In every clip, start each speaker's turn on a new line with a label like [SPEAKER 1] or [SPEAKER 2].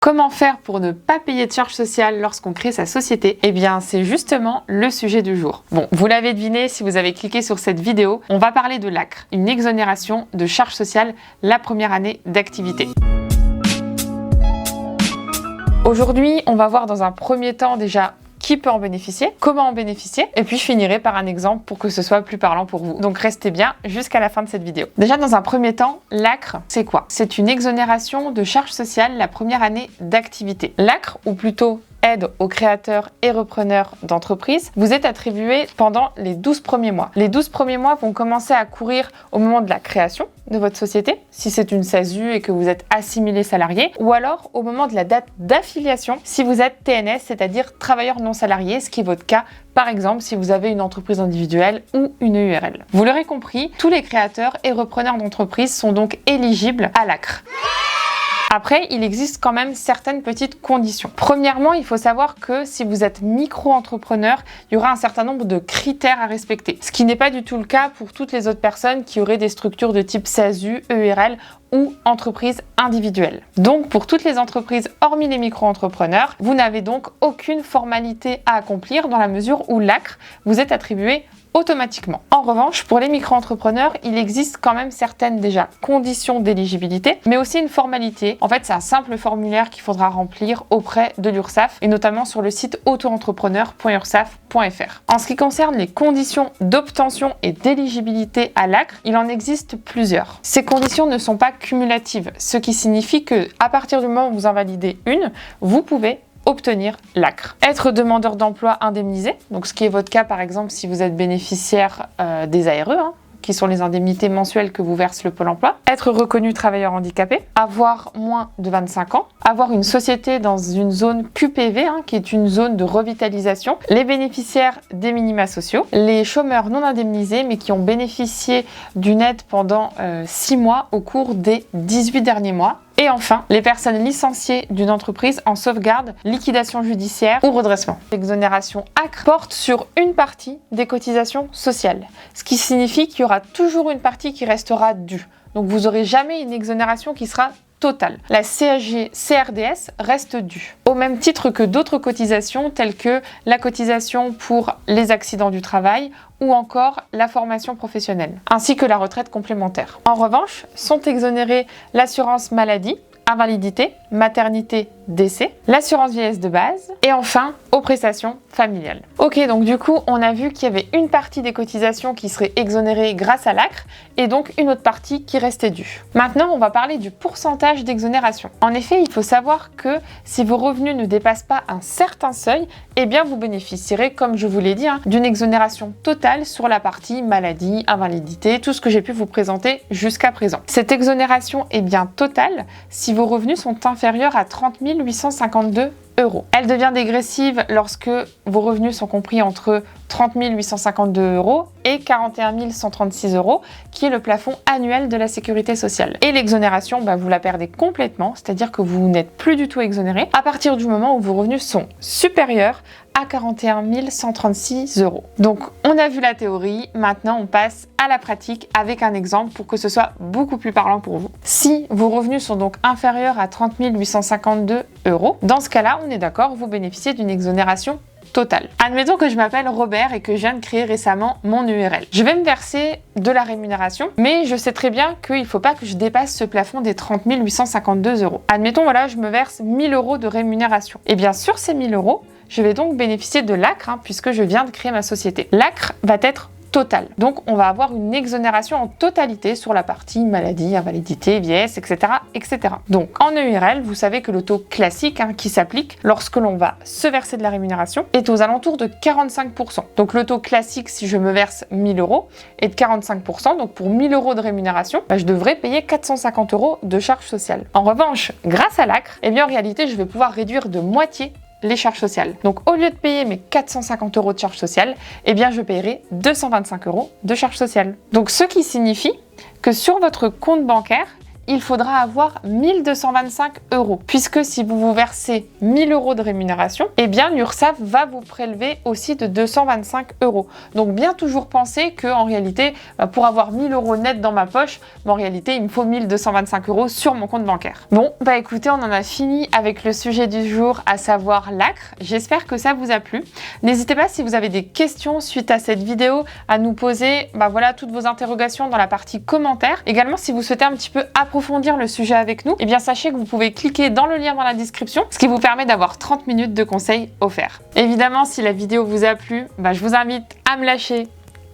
[SPEAKER 1] Comment faire pour ne pas payer de charges sociales lorsqu'on crée sa société? Eh bien, c'est justement le sujet du jour. Bon, vous l'avez deviné si vous avez cliqué sur cette vidéo, on va parler de l'ACRE, une exonération de charges sociales la première année d'activité. Aujourd'hui, on va voir dans un premier temps déjà qui peut en bénéficier, comment en bénéficier, et puis je finirai par un exemple pour que ce soit plus parlant pour vous. Donc restez bien jusqu'à la fin de cette vidéo. Déjà dans un premier temps, l'ACRE, c'est quoi? C'est une exonération de charges sociales la première année d'activité. L'ACRE, ou plutôt aide aux créateurs et repreneurs d'entreprises, vous est attribuée pendant les 12 premiers mois. Les 12 premiers mois vont commencer à courir au moment de la création de votre société, si c'est une SASU et que vous êtes assimilé salarié, ou alors au moment de la date d'affiliation, si vous êtes TNS, c'est-à-dire travailleur non salarié, ce qui est votre cas, par exemple, si vous avez une entreprise individuelle ou une URL. Vous l'aurez compris, tous les créateurs et repreneurs d'entreprises sont donc éligibles à l'ACRE. Après, il existe quand même certaines petites conditions. Premièrement, il faut savoir que si vous êtes micro-entrepreneur, il y aura un certain nombre de critères à respecter. Ce qui n'est pas du tout le cas pour toutes les autres personnes qui auraient des structures de type SASU, EURL ou entreprise individuelle. Donc, pour toutes les entreprises, hormis les micro-entrepreneurs, vous n'avez donc aucune formalité à accomplir dans la mesure où l'ACRE vous est attribué automatiquement. En revanche, pour les micro-entrepreneurs, il existe quand même certaines déjà conditions d'éligibilité, mais aussi une formalité. En fait, c'est un simple formulaire qu'il faudra remplir auprès de l'URSSAF et notamment sur le site auto-entrepreneur.ursaf.fr. En ce qui concerne les conditions d'obtention et d'éligibilité à l'ACRE, il en existe plusieurs. Ces conditions ne sont pas cumulatives, ce qui signifie que à partir du moment où vous en validez une, vous pouvez obtenir l'ACRE. Être demandeur d'emploi indemnisé, donc ce qui est votre cas par exemple si vous êtes bénéficiaire des ARE, qui sont les indemnités mensuelles que vous verse le Pôle emploi, être reconnu travailleur handicapé, avoir moins de 25 ans, avoir une société dans une zone QPV, qui est une zone de revitalisation, les bénéficiaires des minima sociaux, les chômeurs non indemnisés mais qui ont bénéficié d'une aide pendant 6 mois au cours des 18 derniers mois, et enfin, les personnes licenciées d'une entreprise en sauvegarde, liquidation judiciaire ou redressement. L'exonération ACRE porte sur une partie des cotisations sociales, ce qui signifie qu'il y aura toujours une partie qui restera due. Donc vous n'aurez jamais une exonération qui sera totale. La CSG CRDS reste due, au même titre que d'autres cotisations telles que la cotisation pour les accidents du travail ou encore la formation professionnelle, ainsi que la retraite complémentaire. En revanche, sont exonérées l'assurance maladie, invalidité, maternité, décès, l'assurance vieillesse de base et enfin aux prestations familiales. Ok, donc du coup, on a vu qu'il y avait une partie des cotisations qui serait exonérée grâce à l'ACRE et donc une autre partie qui restait due. Maintenant, on va parler du pourcentage d'exonération. En effet, il faut savoir que si vos revenus ne dépassent pas un certain seuil, eh bien vous bénéficierez, comme je vous l'ai dit, d'une exonération totale sur la partie maladie, invalidité, tout ce que j'ai pu vous présenter jusqu'à présent. Cette exonération est bien totale si vos revenus sont inférieurs à 30 852 €. Elle devient dégressive lorsque vos revenus sont compris entre 30 852 € et 41 136 €, qui est le plafond annuel de la sécurité sociale. Et l'exonération, vous la perdez complètement, c'est-à-dire que vous n'êtes plus du tout exonéré à partir du moment où vos revenus sont supérieurs à 41 136 €. Donc on a vu la théorie, maintenant on passe à la pratique avec un exemple pour que ce soit beaucoup plus parlant pour vous. Si vos revenus sont donc inférieurs à 30 852 €, dans ce cas-là, on est d'accord, vous bénéficiez d'une exonération totale. Admettons que je m'appelle Robert et que je viens de créer récemment mon URL. Je vais me verser de la rémunération, mais je sais très bien qu'il ne faut pas que je dépasse ce plafond des 30 852 €. Admettons, voilà, je me verse 1000 € de rémunération. Et bien sur ces 1000 €, je vais donc bénéficier de l'ACRE puisque je viens de créer ma société. L'ACRE va être totale. Donc on va avoir une exonération en totalité sur la partie maladie, invalidité, vieillesse, etc. etc. Donc en EURL, vous savez que le taux classique qui s'applique lorsque l'on va se verser de la rémunération est aux alentours de 45%. Donc le taux classique, si je me verse 1000 € est de 45%. Donc pour 1000 € de rémunération, je devrais payer 450 € de charges sociales. En revanche, grâce à l'ACRE, en réalité, je vais pouvoir réduire de moitié les charges sociales. Donc au lieu de payer mes 450 € de charges sociales, je paierai 225 € de charges sociales. Donc ce qui signifie que sur votre compte bancaire, il faudra avoir 1225 €. Puisque si vous vous versez 1000 € de rémunération, eh bien l'URSSAF va vous prélever aussi de 225 €. Donc bien toujours penser qu'en réalité, pour avoir 1000 € net dans ma poche, en réalité il me faut 1225 € sur mon compte bancaire. Bon, bah écoutez, on en a fini avec le sujet du jour, à savoir l'ACRE. J'espère que ça vous a plu. N'hésitez pas, si vous avez des questions suite à cette vidéo, à nous poser voilà, toutes vos interrogations dans la partie commentaires. Également, si vous souhaitez un petit peu approfondir le sujet avec nous, eh bien sachez que vous pouvez cliquer dans le lien dans la description, ce qui vous permet d'avoir 30 minutes de conseils offerts. Évidemment, si la vidéo vous a plu, je vous invite à me lâcher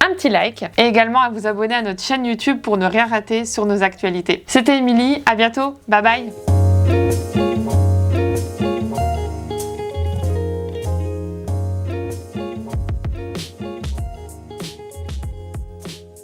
[SPEAKER 1] un petit like et également à vous abonner à notre chaîne YouTube pour ne rien rater sur nos actualités. C'était Émilie, à bientôt, bye bye.